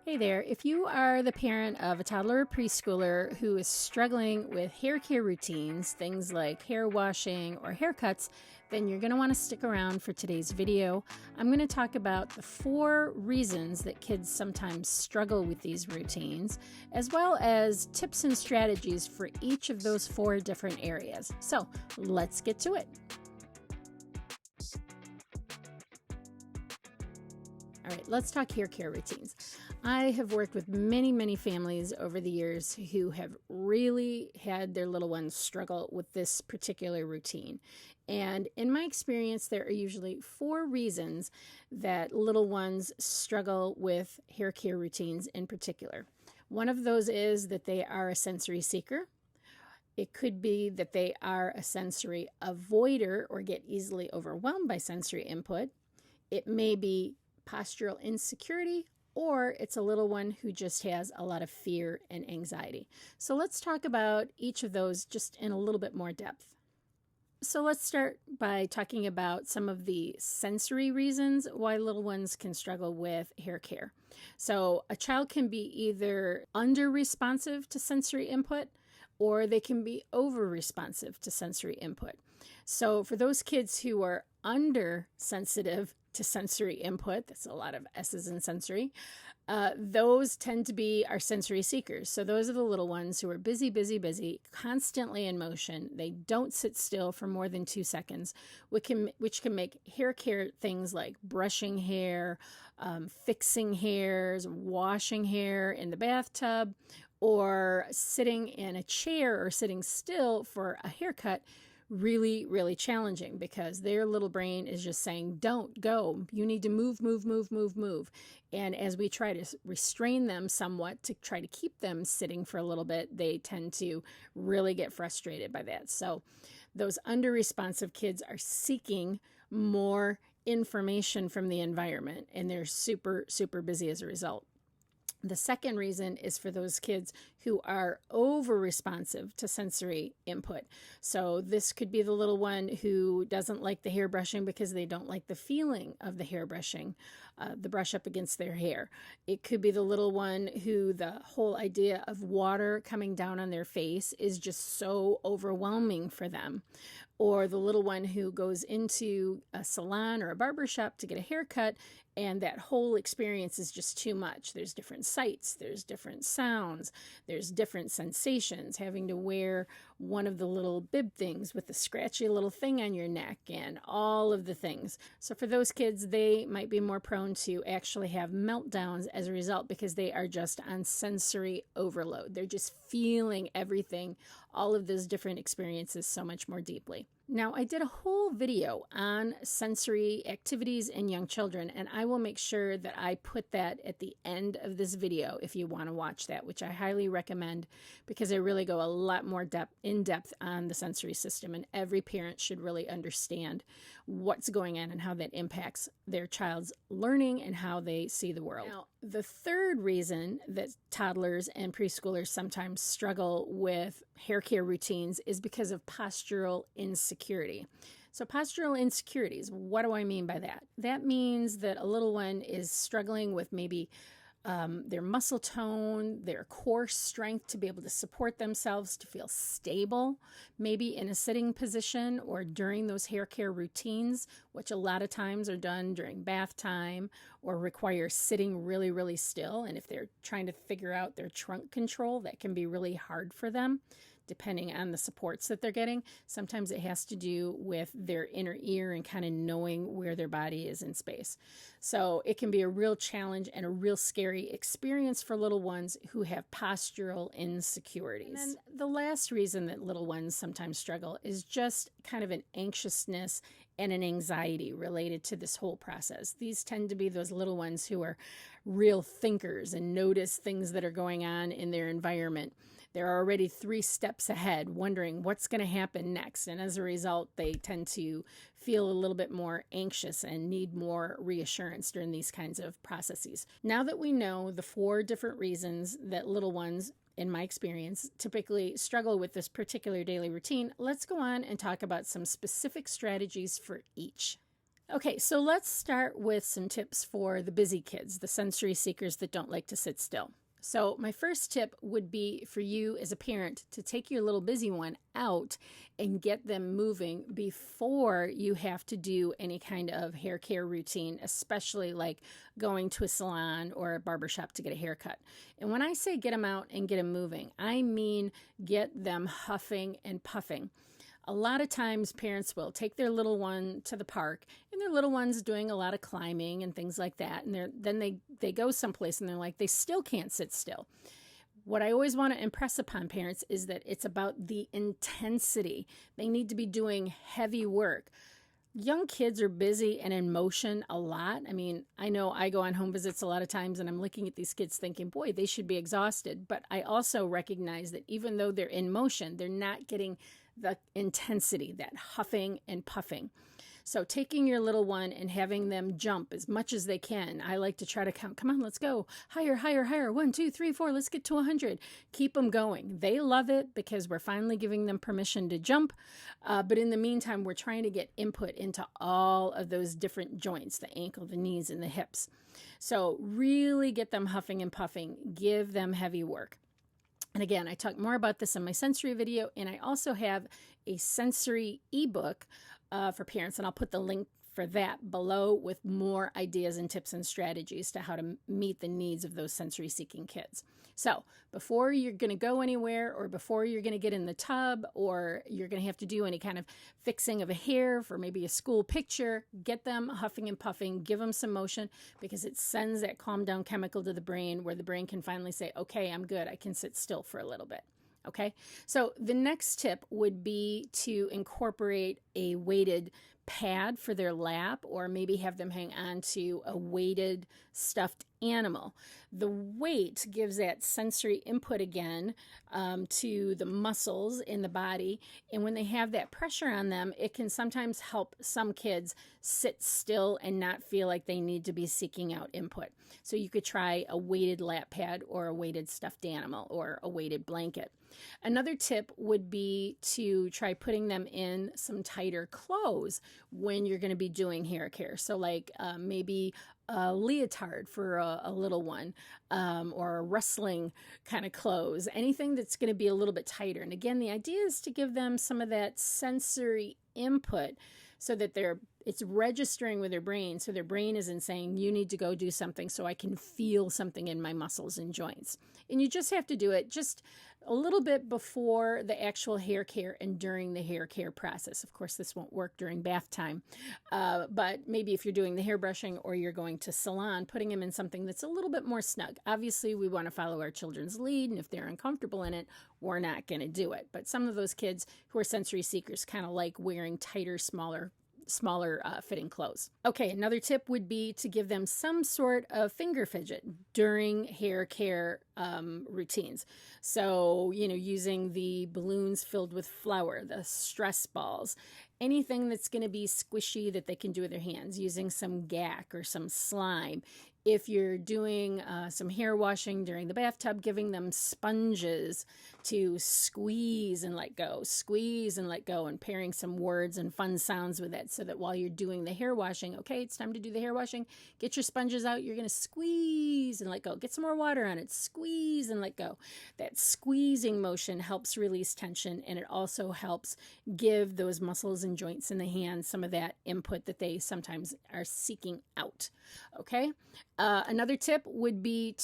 Hey there, if you are the parent of a toddler or preschooler who is struggling with hair care routines, things like hair washing or haircuts, then you're going to want to stick around for today's video. I'm going to talk about the 4 reasons that kids sometimes struggle with these routines, as well as tips and strategies for each of those 4 different areas. So let's get to it. All right, let's talk hair care routines. I have worked with many families over the years who have really had their little ones struggle with this particular routine. And in my experience, there are usually 4 reasons that little ones struggle with hair care routines in particular. One of those is that they are a sensory seeker. It could be that they are a sensory avoider or get easily overwhelmed by sensory input. It may be postural insecurity, or it's a little one who just has a lot of fear and anxiety. So let's talk about each of those just in a little bit more depth. So let's start by talking about some of the sensory reasons why little ones can struggle with hair care. So a child can be either under responsive to sensory input, or they can be over responsive to sensory input. So for those kids who are under sensitive to sensory input, that's a lot of S's in sensory, those tend to be our sensory seekers. So those are the little ones who are busy, constantly in motion. They don't sit still for more than 2 seconds, which can make hair care things like brushing hair, fixing hairs, washing hair in the bathtub, or sitting in a chair or sitting still for a haircut really challenging, because their little brain is just saying, don't go, you need to move. And as we try to restrain them somewhat to try to keep them sitting for a little bit, they tend to really get frustrated by that. So those under responsive kids are seeking more information from the environment, and they're super busy as a result. The second reason is for those kids who are over responsive to sensory input. So this could be the little one who doesn't like the hair brushing because they don't like the feeling of the hair brushing, the brush up against their hair. It could be the little one who the whole idea of water coming down on their face is just so overwhelming for them. Or the little one who goes into a salon or a barber shop to get a haircut, and that whole experience is just too much. There's different sights, there's different sounds, there's different sensations, having to wear one of the little bib things with the scratchy little thing on your neck and all of the things. So for those kids, they might be more prone to actually have meltdowns as a result, because they are just on sensory overload. They're just feeling everything, all of those different experiences so much more deeply. Now, I did a whole video on sensory activities in young children, and I will make sure that I put that at the end of this video if you want to watch that, which I highly recommend, because I really go a lot more in depth on the sensory system, and every parent should really understand what's going on and how that impacts their child's learning and how they see the world. Now, the third reason that toddlers and preschoolers sometimes struggle with hair care routines is because of postural insecurity. So postural insecurities, what do I mean by that? That means that a little one is struggling with maybe their muscle tone, their core strength to be able to support themselves, to feel stable, maybe in a sitting position or during those hair care routines, which a lot of times are done during bath time or require sitting really still. And if they're trying to figure out their trunk control, that can be really hard for them, depending on the supports that they're getting. Sometimes it has to do with their inner ear and kind of knowing where their body is in space. So it can be a real challenge and a real scary experience for little ones who have postural insecurities. And then the last reason that little ones sometimes struggle is just kind of an anxiousness and an anxiety related to this whole process. These tend to be those little ones who are real thinkers and notice things that are going on in their environment. They're already 3 steps ahead, wondering what's going to happen next. And as a result, they tend to feel a little bit more anxious and need more reassurance during these kinds of processes. Now that we know the 4 different reasons that little ones, in my experience, typically struggle with this particular daily routine, let's go on and talk about some specific strategies for each. Okay, so let's start with some tips for the busy kids, the sensory seekers that don't like to sit still. So my first tip would be for you as a parent to take your little busy one out and get them moving before you have to do any kind of hair care routine, especially like going to a salon or a barbershop to get a haircut. And when I say get them out and get them moving, I mean get them huffing and puffing. A lot of times parents will take their little one to the park and their little one's doing a lot of climbing and things like that. And then they go someplace and they're like, they still can't sit still. What I always want to impress upon parents is that it's about the intensity. They need to be doing heavy work. Young kids are busy and in motion a lot. I mean, I know I go on home visits a lot of times and I'm looking at these kids thinking, boy, they should be exhausted. But I also recognize that even though they're in motion, they're not getting the intensity, that huffing and puffing. So taking your little one and having them jump as much as they can. I like to try to count. Come on, let's go. Higher, higher, higher. 1, 2, 3, 4. Let's get to 100. Keep them going. They love it because we're finally giving them permission to jump. But in the meantime, we're trying to get input into all of those different joints, the ankle, the knees, and the hips. So really get them huffing and puffing. Give them heavy work. And again, I talk more about this in my sensory video, and I also have a sensory ebook for parents, and I'll put the link for that below with more ideas and tips and strategies to how to meet the needs of those sensory seeking kids. So before you're going to go anywhere, or before you're going to get in the tub, or you're going to have to do any kind of fixing of a hair for maybe a school picture, get them huffing and puffing, give them some motion, because it sends that calm down chemical to the brain where the brain can finally say, okay, I'm good. I can sit still for a little bit. Okay, so the next tip would be to incorporate a weighted pad for their lap, or maybe have them hang on to a weighted stuffed animal. The weight gives that sensory input again to the muscles in the body, and when they have that pressure on them, it can sometimes help some kids sit still and not feel like they need to be seeking out input. So you could try a weighted lap pad, or a weighted stuffed animal, or a weighted blanket. Another tip would be to try putting them in some tighter clothes when you're going to be doing hair care. So like maybe a leotard for a little one, or a wrestling kind of clothes, anything that's going to be a little bit tighter. And again, the idea is to give them some of that sensory input so that it's registering with their brain. So their brain isn't saying, you need to go do something so I can feel something in my muscles and joints. And you just have to do it just a little bit before the actual hair care and during the hair care process. Of course, this won't work during bath time, but maybe if you're doing the hair brushing or you're going to salon, putting them in something that's a little bit more snug. Obviously, we want to follow our children's lead, and if they're uncomfortable in it, we're not going to do it. But some of those kids who are sensory seekers kind of like wearing tighter, smaller fitting clothes. Okay, another tip would be to give them some sort of finger fidget during hair care routines. So, using the balloons filled with flour, the stress balls, anything that's going to be squishy that they can do with their hands, using some gack or some slime. If you're doing some hair washing during the bathtub, giving them sponges to squeeze and let go, and pairing some words and fun sounds with it so that while you're doing the hair washing, okay, it's time to do the hair washing, get your sponges out, you're going to squeeze and let go. Get some more water on it, squeeze and let go. That squeezing motion helps release tension, and it also helps give those muscles and joints in the hands some of that input that they sometimes are seeking out. Okay? Another tip would be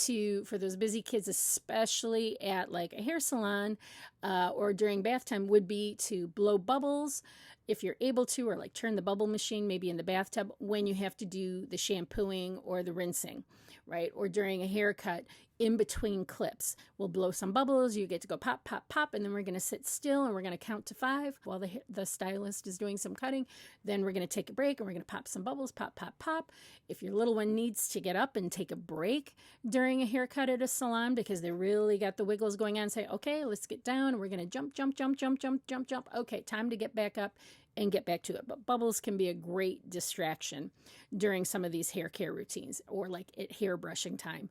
for those busy kids, especially at like a hair salon or during bath time, would be to blow bubbles if you're able to, or like turn the bubble machine maybe in the bathtub when you have to do the shampooing or the rinsing, right? Or during a haircut, in between clips, we'll blow some bubbles. You get to go pop, pop, pop, and then we're going to sit still and we're going to count to 5 while the stylist is doing some cutting. Then we're going to take a break and we're going to pop some bubbles, pop, pop, pop. If your little one needs to get up and take a break during a haircut at a salon because they really got the wiggles going on, say, okay, let's get down and we're going to jump, jump, jump, jump, jump, jump, jump. Okay, time to get back up and get back to it. But bubbles can be a great distraction during some of these hair care routines, or like at hair brushing time.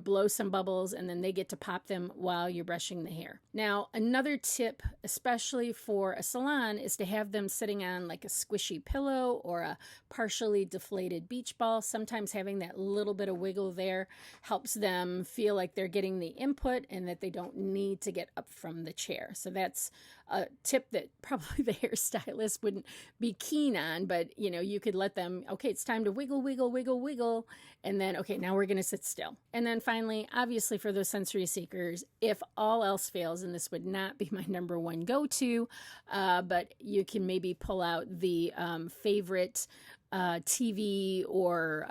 Blow some bubbles and then they get to pop them while you're brushing the hair. Now, another tip, especially for a salon, is to have them sitting on like a squishy pillow or a partially deflated beach ball. Sometimes having that little bit of wiggle there helps them feel like they're getting the input and that they don't need to get up from the chair. So that's a tip that probably the hairstylist wouldn't be keen on, but you could let them, okay, it's time to wiggle, wiggle, wiggle, wiggle. And then, okay, now we're going to sit still. And then finally, obviously for those sensory seekers, if all else fails, and this would not be my number one go-to, but you can maybe pull out the favorite TV or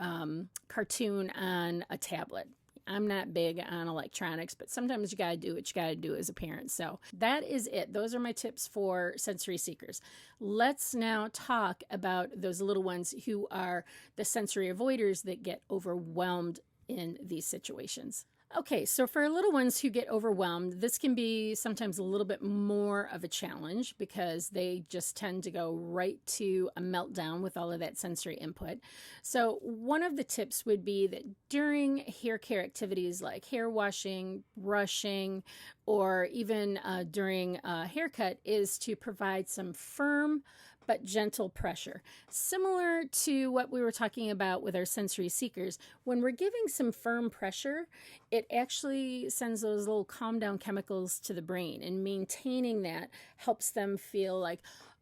cartoon on a tablet. I'm not big on electronics, but sometimes you got to do what you got to do as a parent. So that is it. Those are my tips for sensory seekers. Let's now talk about those little ones who are the sensory avoiders that get overwhelmed in these situations. Okay, so for little ones who get overwhelmed, this can be sometimes a little bit more of a challenge because they just tend to go right to a meltdown with all of that sensory input. So one of the tips would be that during hair care activities like hair washing, brushing, or even during a haircut is to provide some firm but gentle pressure. Similar to what we were talking about with our sensory seekers, when we're giving some firm pressure, it actually sends those little calm down chemicals to the brain, and maintaining that helps them feel like,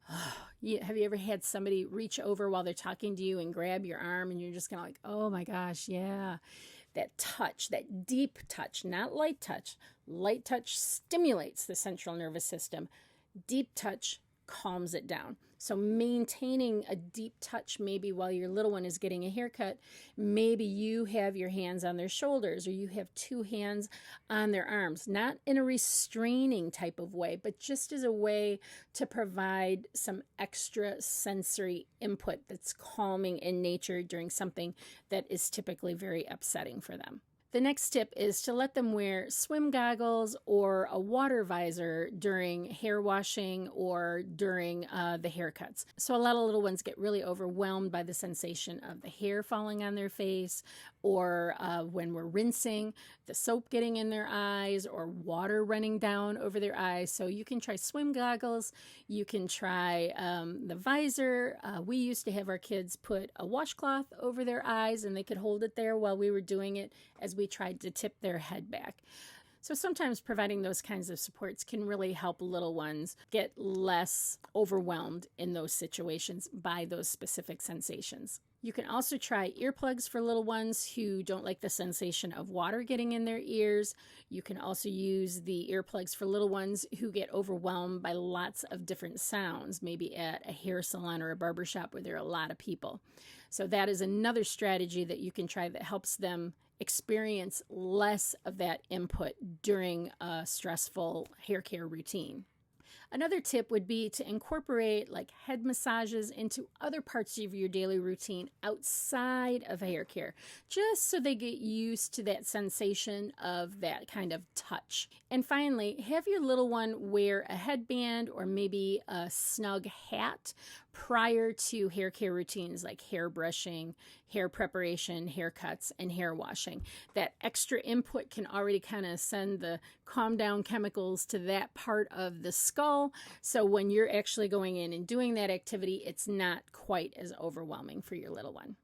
have you ever had somebody reach over while they're talking to you and grab your arm and you're just kind of like, oh my gosh, yeah. That touch, that deep touch, not light touch. Light touch stimulates the central nervous system. Deep touch calms it down. So maintaining a deep touch, maybe while your little one is getting a haircut, maybe you have your hands on their shoulders or you have two hands on their arms, not in a restraining type of way, but just as a way to provide some extra sensory input that's calming in nature during something that is typically very upsetting for them. The next tip is to let them wear swim goggles or a water visor during hair washing or during the haircuts. So a lot of little ones get really overwhelmed by the sensation of the hair falling on their face, or when we're rinsing, the soap getting in their eyes or water running down over their eyes. So you can try swim goggles. You can try the visor. We used to have our kids put a washcloth over their eyes and they could hold it there while we were doing it as we tried to tip their head back. So sometimes providing those kinds of supports can really help little ones get less overwhelmed in those situations by those specific sensations. You can also try earplugs for little ones who don't like the sensation of water getting in their ears. You can also use the earplugs for little ones who get overwhelmed by lots of different sounds, maybe at a hair salon or a barbershop where there are a lot of people. So that is another strategy that you can try that helps them experience less of that input during a stressful hair care routine. Another tip would be to incorporate like head massages into other parts of your daily routine outside of hair care, just so they get used to that sensation of that kind of touch. And finally, have your little one wear a headband or maybe a snug hat prior to hair care routines like hair brushing, hair preparation, haircuts, and hair washing. That extra input can already kind of send the calm down chemicals to that part of the skull. So when you're actually going in and doing that activity, it's not quite as overwhelming for your little one.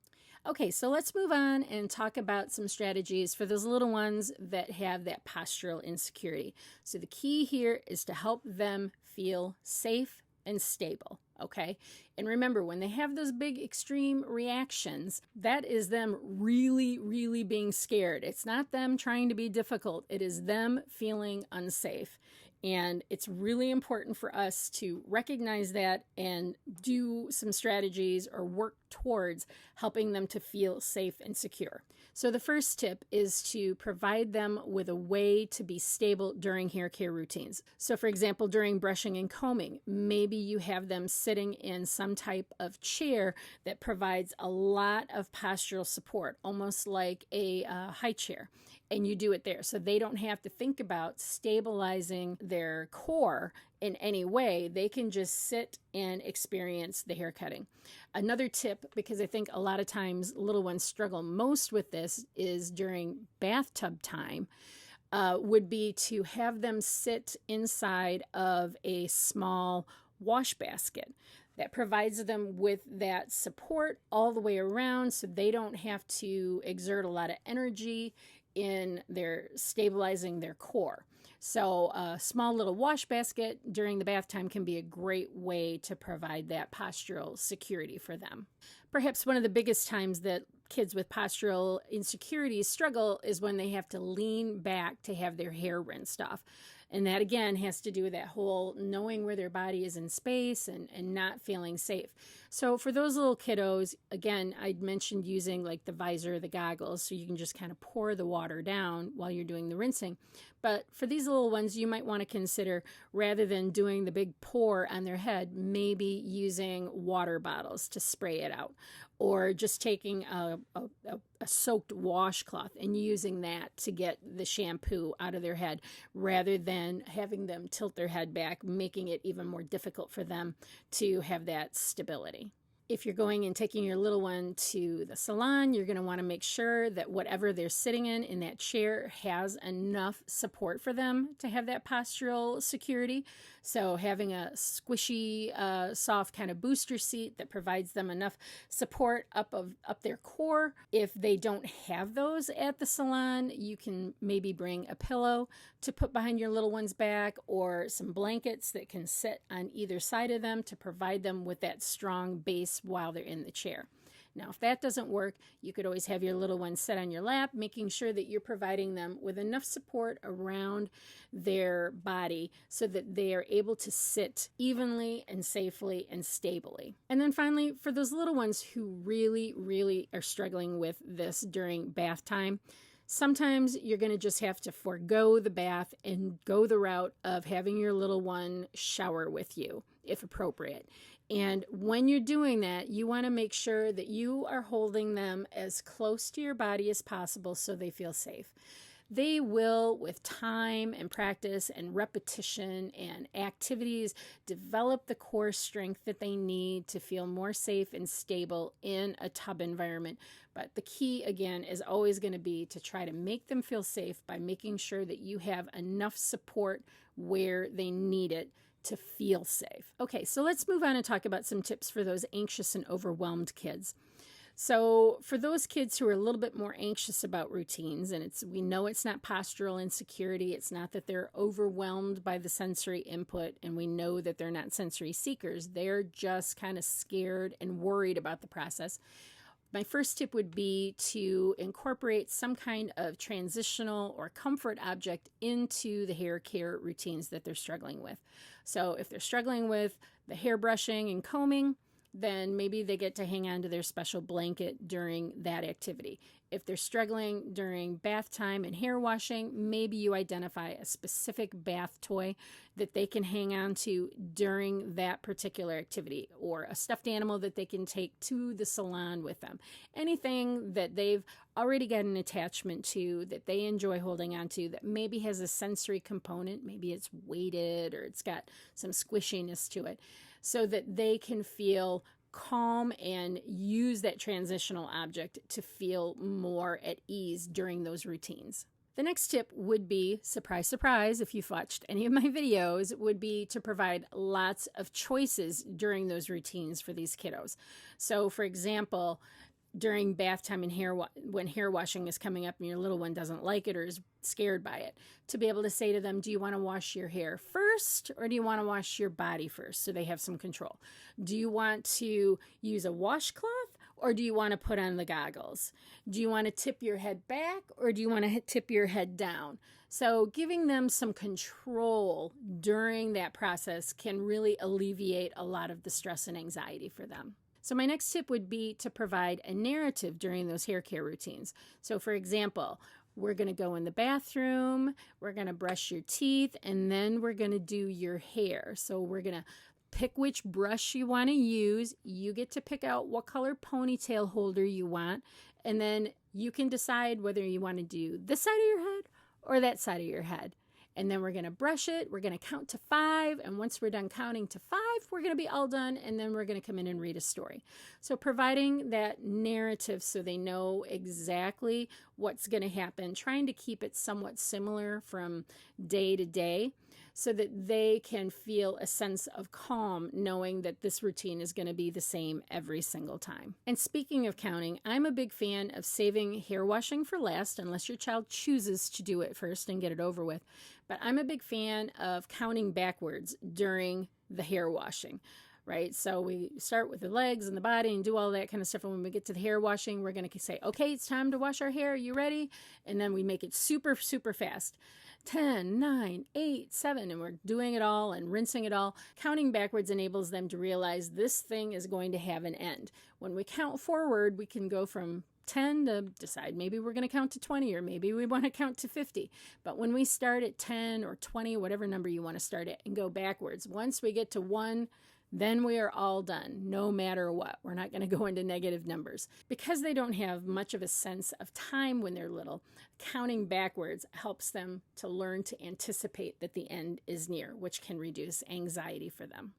Okay, so let's move on and talk about some strategies for those little ones that have that postural insecurity. So the key here is to help them feel safe and stable. Okay. And remember, when they have those big extreme reactions, that is them really, really being scared. It's not them trying to be difficult. It is them feeling unsafe. And it's really important for us to recognize that and do some strategies or work towards helping them to feel safe and secure. So the first tip is to provide them with a way to be stable during hair care routines. So for example, during brushing and combing, maybe you have them sitting in some type of chair that provides a lot of postural support, almost like a high chair. And you do it there so they don't have to think about stabilizing their core in any way, they can just sit and experience the hair cutting. Another tip, because I think a lot of times little ones struggle most with this, is during bathtub time, would be to have them sit inside of a small wash basket that provides them with that support all the way around, so they don't have to exert a lot of energy in their stabilizing their core. So a small little wash basket during the bath time can be a great way to provide that postural security for them. Perhaps one of the biggest times that kids with postural insecurities struggle is when they have to lean back to have their hair rinsed off. And that, again, has to do with that whole knowing where their body is in space and not feeling safe. So for those little kiddos, again, I'd mentioned using like the visor, the goggles, so you can just kind of pour the water down while you're doing the rinsing. But for these little ones, you might want to consider, rather than doing the big pour on their head, maybe using water bottles to spray it out, or just taking a soaked washcloth and using that to get the shampoo out of their head, rather than having them tilt their head back, making it even more difficult for them to have that stability. If you're going and taking your little one to the salon, you're going to want to make sure that whatever they're sitting in that chair has enough support for them to have that postural security. So having a squishy, soft kind of booster seat that provides them enough support up their core. If they don't have those at the salon, you can maybe bring a pillow to put behind your little one's back, or some blankets that can sit on either side of them to provide them with that strong base while they're in the chair. Now, if that doesn't work, you could always have your little one sit on your lap, making sure that you're providing them with enough support around their body so that they are able to sit evenly and safely and stably. And then finally, for those little ones who really, really are struggling with this during bath time, sometimes you're going to just have to forego the bath and go the route of having your little one shower with you, if appropriate. And when you're doing that, you want to make sure that you are holding them as close to your body as possible so they feel safe. They will, with time and practice and repetition and activities, develop the core strength that they need to feel more safe and stable in a tub environment. But the key, again, is always going to be to try to make them feel safe by making sure that you have enough support where they need it to feel safe. Okay, so let's move on and talk about some tips for those anxious and overwhelmed kids. So for those kids who are a little bit more anxious about routines, and we know it's not postural insecurity, it's not that they're overwhelmed by the sensory input, and we know that they're not sensory seekers, they're just kind of scared and worried about the process. My first tip would be to incorporate some kind of transitional or comfort object into the hair care routines that they're struggling with. So if they're struggling with the hair brushing and combing, then maybe they get to hang on to their special blanket during that activity. If they're struggling during bath time and hair washing, maybe you identify a specific bath toy that they can hang on to during that particular activity, or a stuffed animal that they can take to the salon with them. Anything that they've already got an attachment to, that they enjoy holding on to, that maybe has a sensory component, maybe it's weighted or it's got some squishiness to it, so that they can feel calm and use that transitional object to feel more at ease during those routines. The next tip would be, surprise, surprise, if you've watched any of my videos, would be to provide lots of choices during those routines for these kiddos. So, for example, during bath time and when hair washing is coming up and your little one doesn't like it or is scared by it, to be able to say to them, do you want to wash your hair first, or do you want to wash your body first, so they have some control? Do you want to use a washcloth, or do you want to put on the goggles? Do you want to tip your head back, or do you want to tip your head down? So giving them some control during that process can really alleviate a lot of the stress and anxiety for them. So my next tip would be to provide a narrative during those hair care routines. So for example, we're going to go in the bathroom, we're going to brush your teeth, and then we're going to do your hair. So we're going to pick which brush you want to use. You get to pick out what color ponytail holder you want, and then you can decide whether you want to do this side of your head or that side of your head. And then we're going to brush it. We're going to count to 5. And once we're done counting to 5, we're going to be all done. And then we're going to come in and read a story. So providing that narrative so they know exactly what's going to happen, trying to keep it somewhat similar from day to day, so that they can feel a sense of calm knowing that this routine is going to be the same every single time. And speaking of counting, I'm a big fan of saving hair washing for last, unless your child chooses to do it first and get it over with. But I'm a big fan of counting backwards during the hair washing. Right? So we start with the legs and the body and do all that kind of stuff. And when we get to the hair washing, we're going to say, okay, it's time to wash our hair. Are you ready? And then we make it super, super fast. 10, 9, 8, 7, and we're doing it all and rinsing it all. Counting backwards enables them to realize this thing is going to have an end. When we count forward, we can go from 10 to decide maybe we're going to count to 20, or maybe we want to count to 50. But when we start at 10 or 20, whatever number you want to start at, and go backwards, once we get to 1, then we are all done, no matter what. We're not going to go into negative numbers. Because they don't have much of a sense of time when they're little, counting backwards helps them to learn to anticipate that the end is near, which can reduce anxiety for them.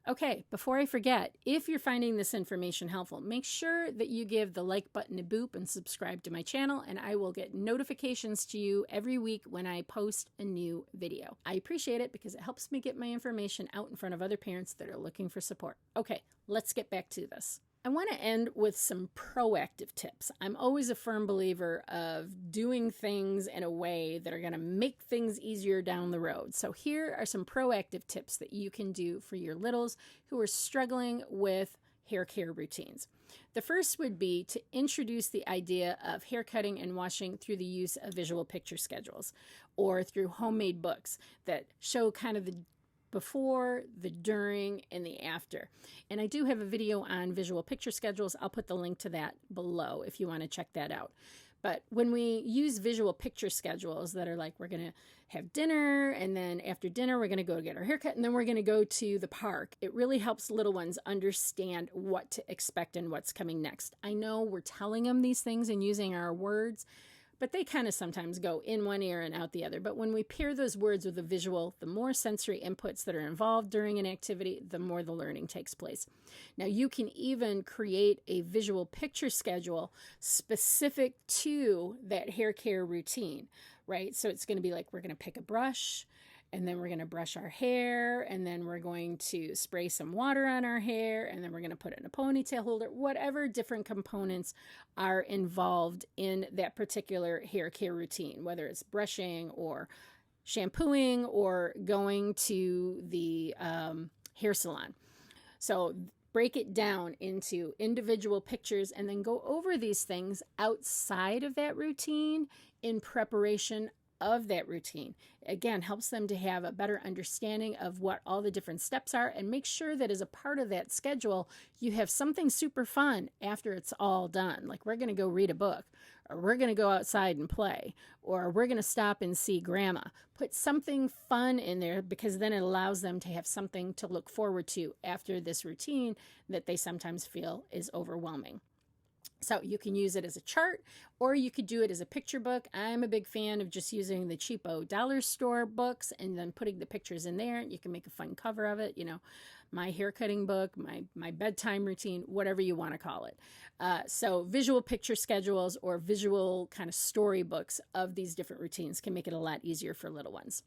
Okay, before I forget, if you're finding this information helpful, make sure that you give the like button a boop and subscribe to my channel, and I will get notifications to you every week when I post a new video. I appreciate it because it helps me get my information out in front of other parents that are looking for support. Okay, let's get back to this. I want to end with some proactive tips. I'm always a firm believer of doing things in a way that are going to make things easier down the road. So here are some proactive tips that you can do for your littles who are struggling with hair care routines. The first would be to introduce the idea of hair cutting and washing through the use of visual picture schedules or through homemade books that show kind of the before, the during, and the after. And I do have a video on visual picture schedules. I'll put the link to that below if you want to check that out. But when we use visual picture schedules that are like, we're going to have dinner, and then after dinner, we're going to go get our haircut, and then we're going to go to the park, it really helps little ones understand what to expect and what's coming next. I know we're telling them these things and using our words, but they kind of sometimes go in one ear and out the other. But when we pair those words with a visual, the more sensory inputs that are involved during an activity, the more the learning takes place. Now, you can even create a visual picture schedule specific to that hair care routine, right? So it's going to be like, we're going to pick a brush, and then we're going to brush our hair, and then we're going to spray some water on our hair, and then we're going to put it in a ponytail holder, whatever different components are involved in that particular hair care routine, whether it's brushing or shampooing or going to the hair salon. So break it down into individual pictures and then go over these things outside of that routine in preparation of that routine. Again, helps them to have a better understanding of what all the different steps are, and make sure that as a part of that schedule, you have something super fun after it's all done. Like, we're going to go read a book, or we're going to go outside and play, or we're going to stop and see grandma. Put something fun in there, because then it allows them to have something to look forward to after this routine that they sometimes feel is overwhelming. So you can use it as a chart, or you could do it as a picture book. I'm a big fan of just using the cheapo dollar store books and then putting the pictures in there. You can make a fun cover of it, you know, my hair cutting book, my bedtime routine, whatever you want to call it. So visual picture schedules or visual kind of storybooks of these different routines can make it a lot easier for little ones.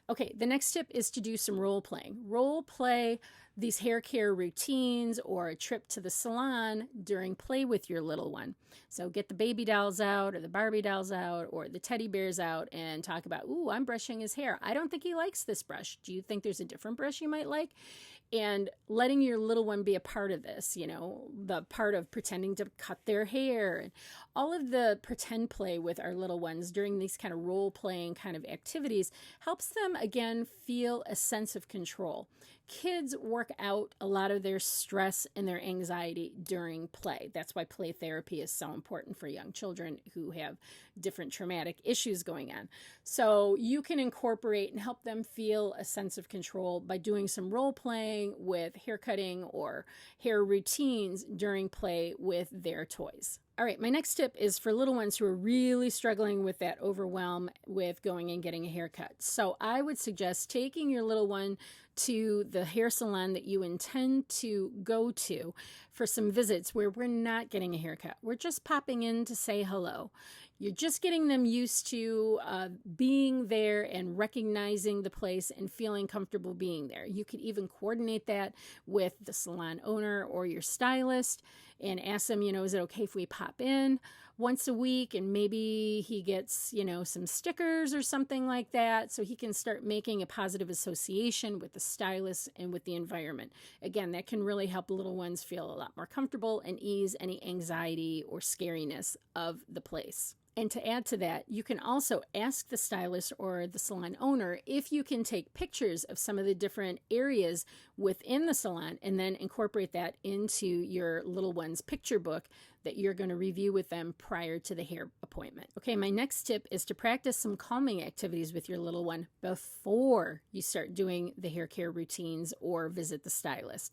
Okay, the next tip is to do some role playing. Role play these hair care routines or a trip to the salon during play with your little one. So get the baby dolls out or the Barbie dolls out or the teddy bears out and talk about, ooh, I'm brushing his hair. I don't think he likes this brush. Do you think there's a different brush you might like? And letting your little one be a part of this, you know, the part of pretending to cut their hair, and all of the pretend play with our little ones during these kind of role-playing kind of activities helps them, again, feel a sense of control. Kids work out a lot of their stress and their anxiety during play. That's why play therapy is so important for young children who have different traumatic issues going on. So you can incorporate and help them feel a sense of control by doing some role playing with hair cutting or hair routines during play with their toys. All right, my next tip is for little ones who are really struggling with that overwhelm with going and getting a haircut. So I would suggest taking your little one to the hair salon that you intend to go to for some visits where we're not getting a haircut. We're just popping in to say hello. You're just getting them used to being there and recognizing the place and feeling comfortable being there. You could even coordinate that with the salon owner or your stylist and ask them, is it okay if we pop in once a week and maybe he gets, some stickers or something like that so he can start making a positive association with the stylist and with the environment. Again, that can really help little ones feel a lot more comfortable and ease any anxiety or scariness of the place. And to add to that, you can also ask the stylist or the salon owner if you can take pictures of some of the different areas within the salon and then incorporate that into your little one's picture book that you're going to review with them prior to the hair appointment. Okay, my next tip is to practice some calming activities with your little one before you start doing the hair care routines or visit the stylist.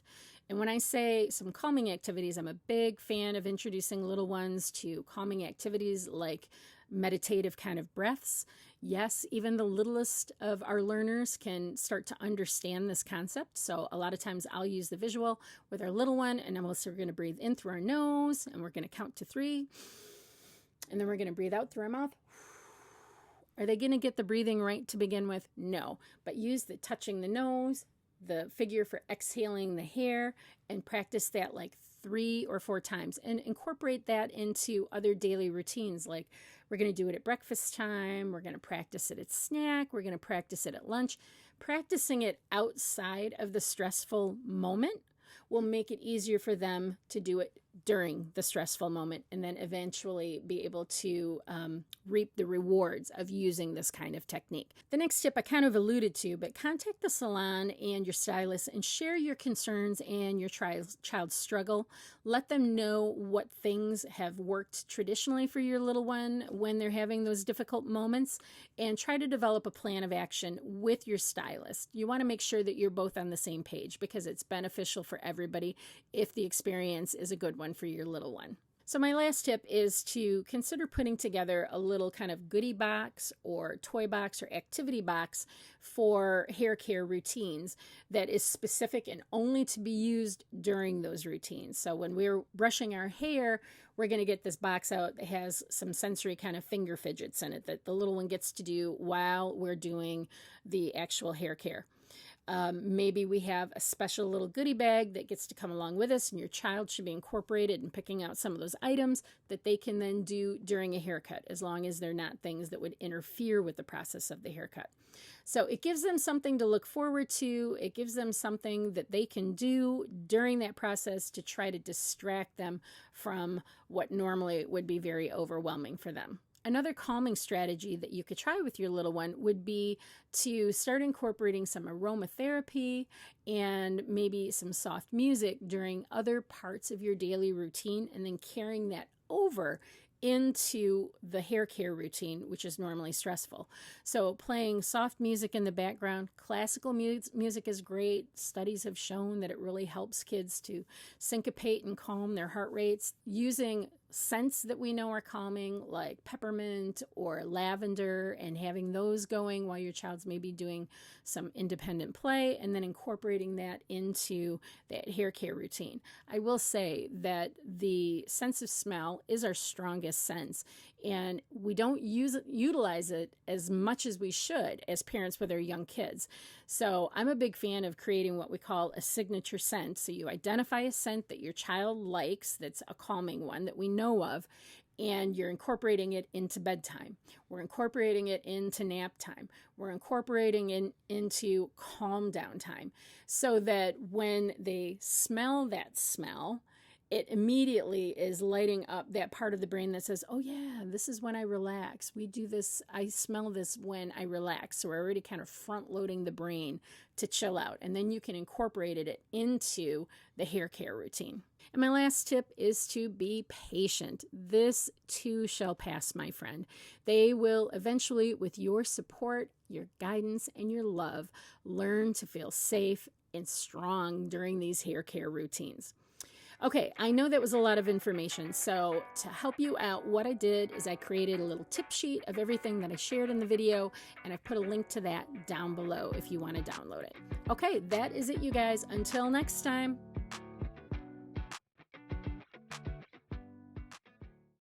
And when I say some calming activities, I'm a big fan of introducing little ones to calming activities like meditative kind of breaths. Yes, even the littlest of our learners can start to understand this concept. So a lot of times I'll use the visual with our little one, and I'm also going to breathe in through our nose, and we're going to count to 3. And then we're going to breathe out through our mouth. Are they going to get the breathing right to begin with? No, but use the touching the nose, the figure for exhaling the hair, and practice that like 3 or 4 times and incorporate that into other daily routines. Like we're going to do it at breakfast time. We're going to practice it at snack. We're going to practice it at lunch. Practicing it outside of the stressful moment will make it easier for them to do it during the stressful moment and then eventually be able to reap the rewards of using this kind of technique. The next tip I kind of alluded to, but contact the salon and your stylist and share your concerns and your child's struggle. Let them know what things have worked traditionally for your little one when they're having those difficult moments, and try to develop a plan of action with your stylist. You want to make sure that you're both on the same page because it's beneficial for everybody if the experience is a good one for your little one. So my last tip is to consider putting together a little kind of goodie box or toy box or activity box for hair care routines that is specific and only to be used during those routines. So when we're brushing our hair, we're going to get this box out that has some sensory kind of finger fidgets in it that the little one gets to do while we're doing the actual hair care. Maybe we have a special little goodie bag that gets to come along with us, and your child should be incorporated in picking out some of those items that they can then do during a haircut, as long as they're not things that would interfere with the process of the haircut. So it gives them something to look forward to. It gives them something that they can do during that process to try to distract them from what normally would be very overwhelming for them. Another calming strategy that you could try with your little one would be to start incorporating some aromatherapy and maybe some soft music during other parts of your daily routine, and then carrying that over into the hair care routine, which is normally stressful. So playing soft music in the background, classical music is great. Studies have shown that it really helps kids to syncopate and calm their heart rates. Using scents that we know are calming, like peppermint or lavender, and having those going while your child's maybe doing some independent play, and then incorporating that into that hair care routine. I will say that the sense of smell is our strongest sense, and we don't utilize it as much as we should as parents with our young kids. So I'm a big fan of creating what we call a signature scent. So you identify a scent that your child likes that's a calming one that we know of, and you're incorporating it into bedtime. We're incorporating it into nap time. We're incorporating it into calm down time, so that when they smell that smell, it immediately is lighting up that part of the brain that says, oh yeah, this is when I relax. We do this, I smell this when I relax. So we're already kind of front loading the brain to chill out. And then you can incorporate it into the hair care routine. And my last tip is to be patient. This too shall pass, my friend. They will eventually, with your support, your guidance, and your love, learn to feel safe and strong during these hair care routines. Okay, I know that was a lot of information, so to help you out, what I did is I created a little tip sheet of everything that I shared in the video, and I've put a link to that down below if you want to download it. Okay, that is it, you guys. Until next time.